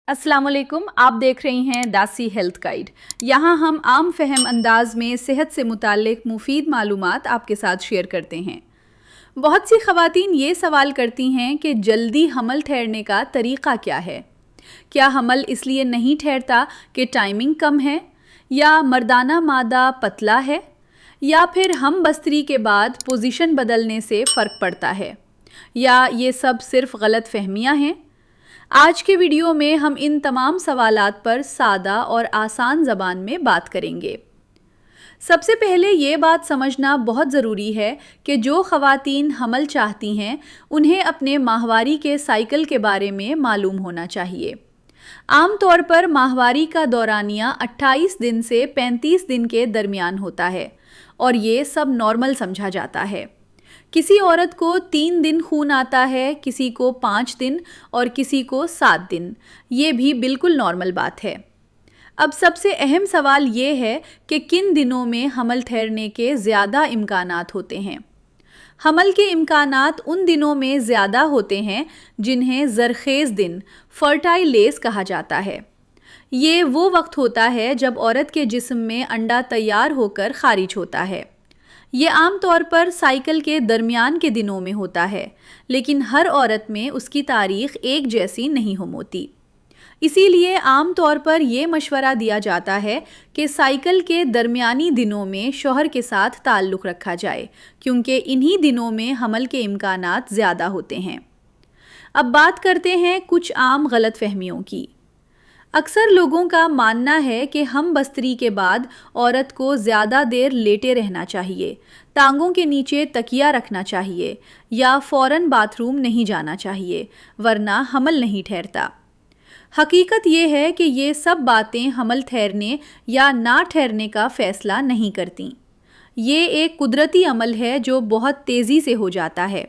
अस्सलाम वालेकुम, आप देख रही हैं दासी हेल्थ गाइड। यहाँ हम आम फहम अंदाज में सेहत से मुताल्लिक मुफीद मालूमात आपके साथ शेयर करते हैं। बहुत सी ख़वातीन ये सवाल करती हैं कि जल्दी हमल ठहरने का तरीक़ा क्या है। क्या हमल इसलिए नहीं ठहरता कि टाइमिंग कम है, या मर्दाना मादा पतला है, या फिर हम बस्तरी के बाद पोजीशन बदलने से फ़र्क पड़ता है, या ये सब सिर्फ गलत फहमियाँ हैं। आज के वीडियो में हम इन तमाम सवालात पर सादा और आसान ज़बान में बात करेंगे। सबसे पहले ये बात समझना बहुत ज़रूरी है कि जो ख़वातीन हमल चाहती हैं उन्हें अपने माहवारी के साइकिल के बारे में मालूम होना चाहिए। आम तौर पर माहवारी का दौरानिया 28 दिन से 35 दिन के दरमियान होता है और ये सब नॉर्मल समझा जाता है। किसी औरत को 3 दिन खून आता है, किसी को 5 दिन और किसी को 7 दिन। ये भी बिल्कुल नॉर्मल बात है। अब सबसे अहम सवाल ये है कि किन दिनों में हमल ठहरने के ज़्यादा इम्कानात होते हैं। हमल के इम्कानात उन दिनों में ज़्यादा होते हैं जिन्हें ज़रखेज़ दिन, फर्टाइल डेज़ कहा जाता है। ये वो वक्त होता है जब औरत के जिस्म में अंडा तैयार होकर खारिज होता है। ये आम तौर पर साइकिल के दरमियान के दिनों में होता है, लेकिन हर औरत में उसकी तारीख़ एक जैसी नहीं होती। इसीलिए आम तौर पर ये मशवरा दिया जाता है कि साइकिल के दरमियानी दिनों में शौहर के साथ ताल्लुक़ रखा जाए, क्योंकि इन्हीं दिनों में हमल के इम्कानात ज़्यादा होते हैं। अब बात करते हैं कुछ आम गलत फहमियों की। अक्सर लोगों का मानना है कि हम बस्तरी के बाद औरत को ज़्यादा देर लेटे रहना चाहिए, टांगों के नीचे तकिया रखना चाहिए, या फ़ौरन बाथरूम नहीं जाना चाहिए, वरना हमल नहीं ठहरता। हकीकत ये है कि ये सब बातें हमल ठहरने या ना ठहरने का फ़ैसला नहीं करती। ये एक कुदरती अमल है जो बहुत तेज़ी से हो जाता है,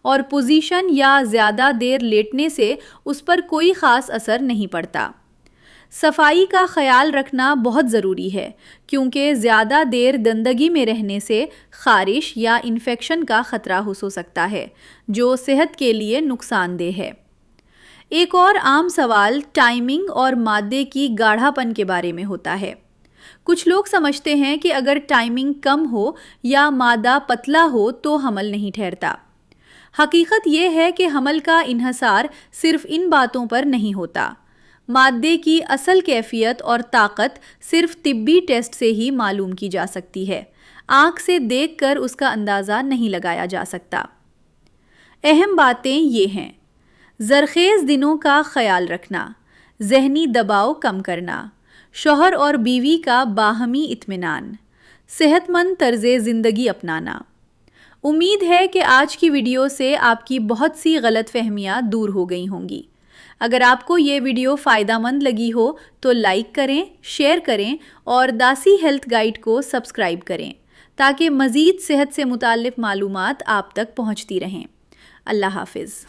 और पोजीशन या ज़्यादा देर लेटने से उस पर कोई ख़ास असर नहीं पड़ता। सफाई का ख्याल रखना बहुत ज़रूरी है, क्योंकि ज़्यादा देर गंदगी में रहने से ख़ारिश या इन्फेक्शन का ख़तरा हो सकता है, जो सेहत के लिए नुकसानदेह है। एक और आम सवाल टाइमिंग और मादे की गाढ़ापन के बारे में होता है। कुछ लोग समझते हैं कि अगर टाइमिंग कम हो या मादा पतला हो तो हमल नहीं ठहरता। हकीकत यह है कि हमल का इन्हसार सिर्फ इन बातों पर नहीं होता। मादे की असल कैफियत और ताकत सिर्फ तिब्बी टेस्ट से ही मालूम की जा सकती है। आँख से देखकर उसका अंदाज़ा नहीं लगाया जा सकता। अहम बातें ये हैं: ज़रखेज़ दिनों का ख्याल रखना, ज़हनी दबाव कम करना, शौहर और बीवी का बाहमी इत्मीनान, सेहतमंद तर्ज़े ज़िंदगी अपनाना। उम्मीद है कि आज की वीडियो से आपकी बहुत सी गलत फहमियाँ दूर हो गई होंगी। अगर आपको ये वीडियो फ़ायदेमंद लगी हो तो लाइक करें, शेयर करें और दासी हेल्थ गाइड को सब्सक्राइब करें, ताकि मज़ीद सेहत से मुताल्लिक़ मालूमात आप तक पहुँचती रहें। अल्लाह हाफ़िज़।